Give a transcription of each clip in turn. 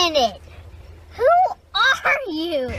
minute. Who are you?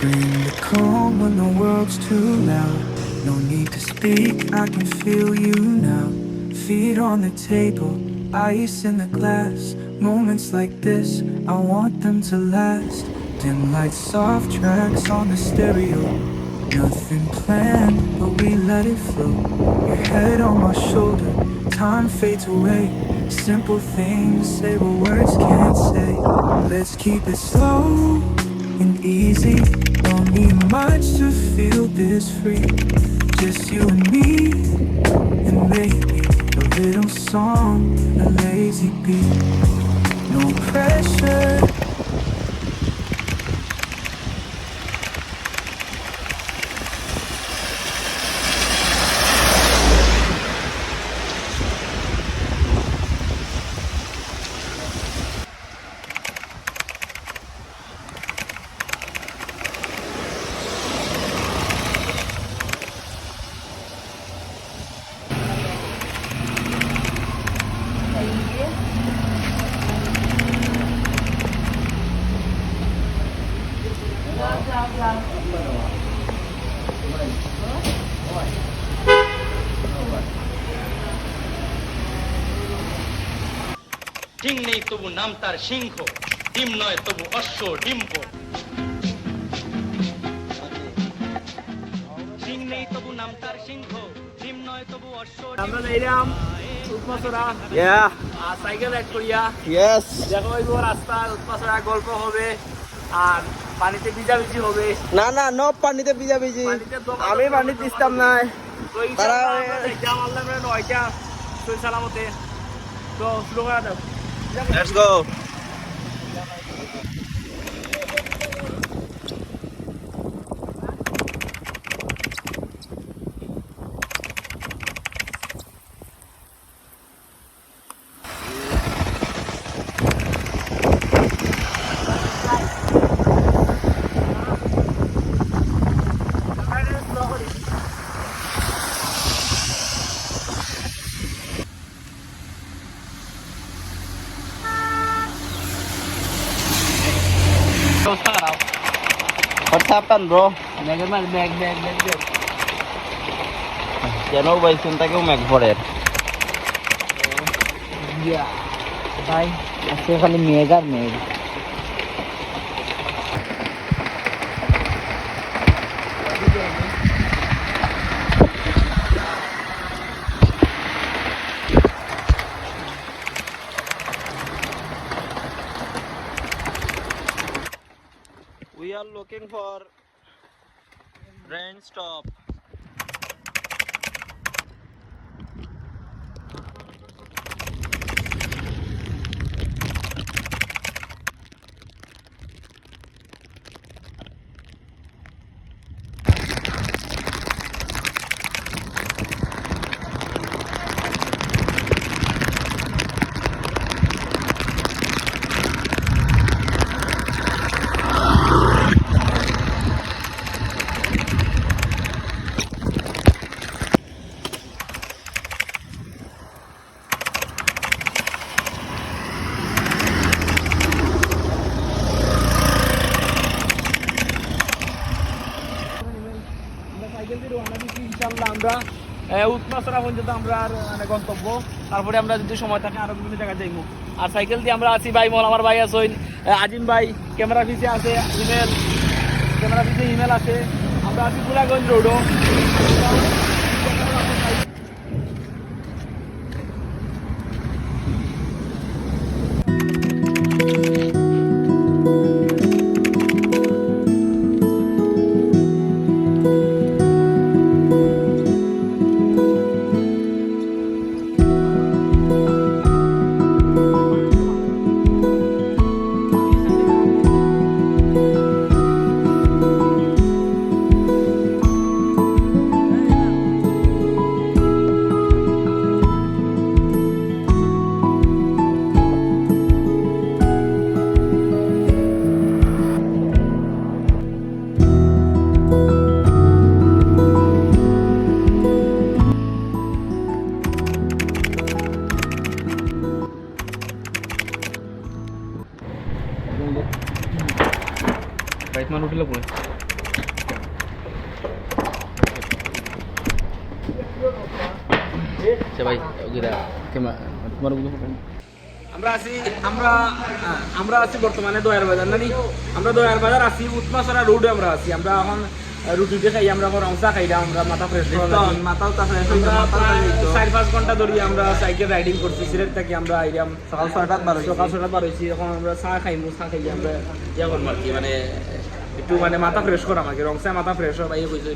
Bring the calm when the world's too loud. No need to speak, I can feel you now. Feet on the table, ice in the glass. Moments like this, I want them to last. Dim lights, soft tracks on the stereo. Nothing planned, but we let it flow. Your head on my shoulder, time fades away. Simple things say what words can't say. Let's keep it slow and easy. Don't need much to feel this free. Just you and me, and maybe a little song, a lazy beat. No pressure. ডিম নেই তবু নাম তার সিংহ, ডিম নয় তবু অশ্ব ডিম্ব। ডিম নেই তবু নাম তার সিংহ, ডিম নয় তবু অশ্ব। আমরা যাইলাম উৎমাছড়া আর সাইকেল রাইড করিয়া। দেখো ওই রাস্তা উৎমাছড়া গল্প হবে আর পানিতে ভিজাভিজি হবে। না না নো পানিতে ভিজাভিজি, আমি পানি দিতাম না। তারা আমরা 9টা সই সালামতে তো শুরু করা যাক। Let's go. What's happened, bro? Bag কেন ভাই চিন্তাকেও ম্যাক ভরে? ভাই আজকে খালি মেঘ আর মেঘ। We are looking for rain stop. Cycle দিয়ে রওনা দিচ্ছি ইনশাআল্লাহ আমরা উৎমাছড়া পর্যন্ত আমরা আর মানে গন্তব্য, তারপরে আমরা যদি সময় থাকে আরো বিভিন্ন জায়গায় যাইবো। আর সাইকেল দিয়ে আমরা আছি ভাই, আমার ভাই আছে আজিম ভাই, ক্যামেরা পিছে আছে ইমেল আছে, আমরা আছি গোলাগঞ্জ রোডও। বাইক মান উঠিল কোন ভাই আমরা আছি বর্তমানে দয়ার বাজার নানি, আমরা দয়ার বাজার আছি, উৎমাছড়া রোডে আমরা আছি। আমরা এখন রুটিতে খাই, আমরা রংসা খাইলাম, আমরা মাথা ফ্রেশ মাথাও তা ফ্রেশ, 4-5 ঘন্টা ধরে আমরা সাইকেল রাইডিং করছি। সিলেট থেকে আমরা আইলাম সকাল 6টাত বার হয়েছি। এখন আমরা চা খাইমু, চা খাইলে আমরা ইয়া করবো আর কি, মানে একটু মানে মাথা ফ্রেশ করা আমাকে, রংসা মাথা ফ্রেশ হয় ভাই কইছে।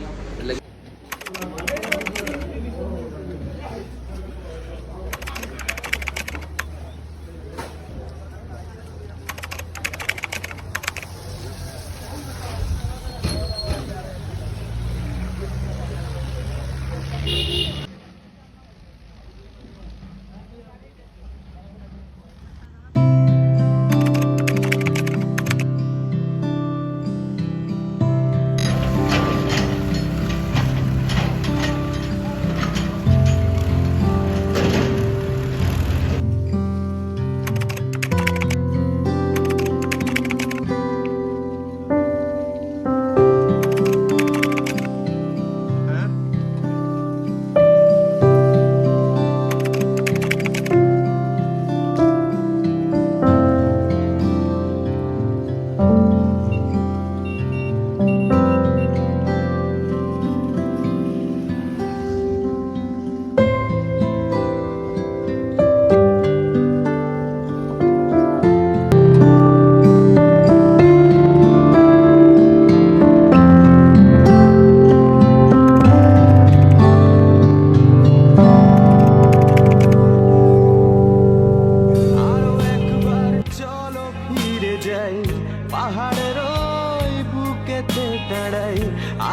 পাহাড়ের ওই বুকেতে দাঁড়াই,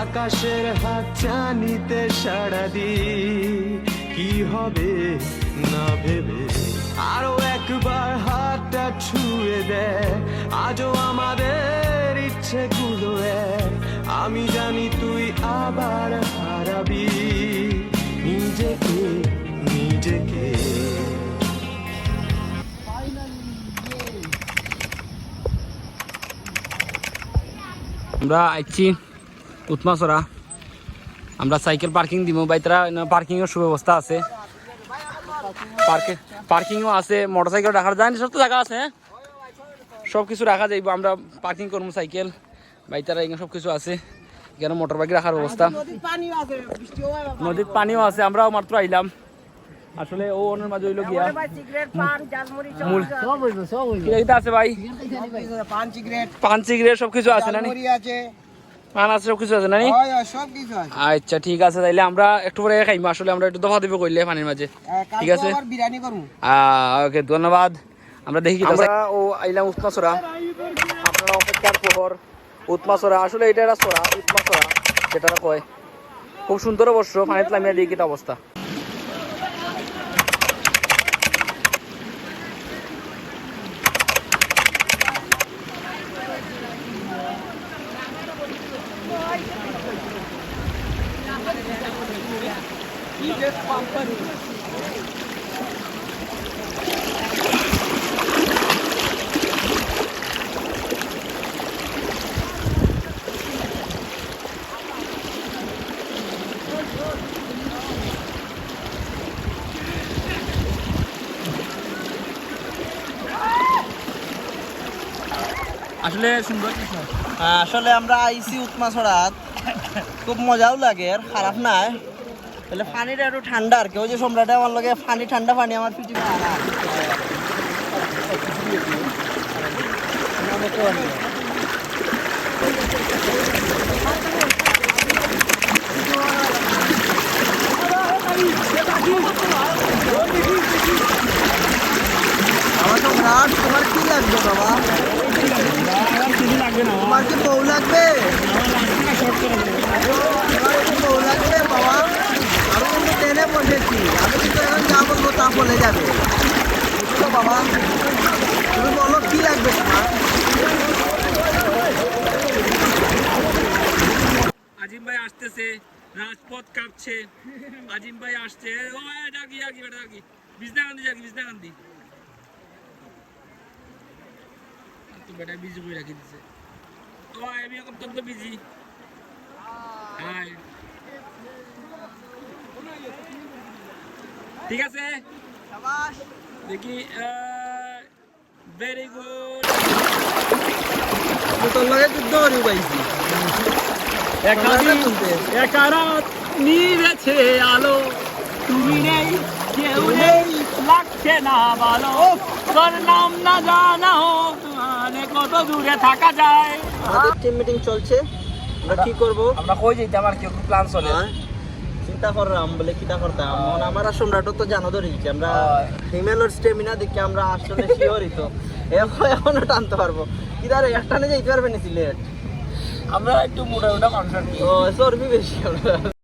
আকাশের হাত চানিতে সাড়া দি, কি হবে না ভেবে আরো একবার হাতটা ছুঁয়ে দেয়। আজও আমাদের ইচ্ছেগুলো এক, আমি জানি তুই আবার হারাবি নিজেকে নিজেকে। আমরা আইছি উৎমাছড়া, আমরা সাইকেল পার্কিং দিব, বাইতরা পার্কিংয়ের সুব্যবস্থা আছে, পার্কিংও আছে, মোটরসাইকেল রাখার যায় সব তো জায়গা আছে, সব কিছু রাখা যাইব। আমরা পার্কিং করবো সাইকেল, বাইতারা এখানে সব কিছু আছে, এখানে মোটর বাইক রাখার ব্যবস্থা, নদীর পানিও আছে। আমরাও মাত্র আইলাম, আসলে ও ওনার মাঝে হইল গিয়া আছে ভাই, পান সিগারেট সবকিছু আছে না, পান আছে সবকিছু আছে না। আচ্ছা ঠিক আছে, তাইলে আমরা একটু পরে খাইম, আসলে আমরা একটু দফা দিব কইলে পানির মাঝে, ঠিক আছে ওকে ধন্যবাদ। আমরা দেখি আমরা ও আইলাম উৎমাছড়া, আপনারা অপেক্ষার প্রহর উৎমাছড়া, আসলে এটা একটা ছড়া উৎমাছড়া যেটা কয়, খুব সুন্দর অবশ্য, পানিতে নামিয়ে দিই কিটা অবস্থা। আসলে সুন্দর কিছু আসলে আমরা আইসি উৎমা ছড়াত খুব মজাও লাগে আর খারাপ নাই তাহলে পানিটা একটু ঠান্ডা আর কি ওই যে সম্রাটে আমার লগে পানি ঠান্ডা পানি আমার পিঠে আমার সম্রাট তোমার কি লাগবে বাবা তোমার কি বউ লাগবে তোমার কি বউ লাগবে বাবা আমি কিন্তু ট্রেনে বসেছি আমি কিন্তু এখন যা বলবো তা বলে যাবে বুঝলো বাবা তুমি বলো কি লাগবে তোমার আজিম ভাই আসতেছে রাজপথ কাঁপছে আজিম ভাই আসছে ও ডাকি ডাকি বেটা ডাকি বিজনাকান্দি ডাকি বিজনাকান্দি তো বেটা বিজি করে রাখি দিছে ও আমি এখন তো বিজি হাই ঠিক আছে দেখি ভেরি গুড তোর লগে যুদ্ধ করি পাইছি একারাত নিভেছে আলো তুমি নেই কেউ নেই লাগছে না ভালো তোর নাম না জানা হোক মানে কত দূরে থাকা যায় আমাদের টিম মিটিং চলছে আমরা কি করব আমরা কই যাইতাম আর কি প্ল্যান চলে চিন্তা করলাম বলে কিটা করতাম মন আমার আর সম্রাটও তো জানো ধরি আমরা হিমেলের স্টেমিনা দেখে আমরা আসলে শিওরই তো এখনো টানতে পারবো কিদারে একটানে যাইতে পারবে না সিলেট আমরা একটু মোটা মোটা মানুষ আর কি ও চর্বি বেশি আমরা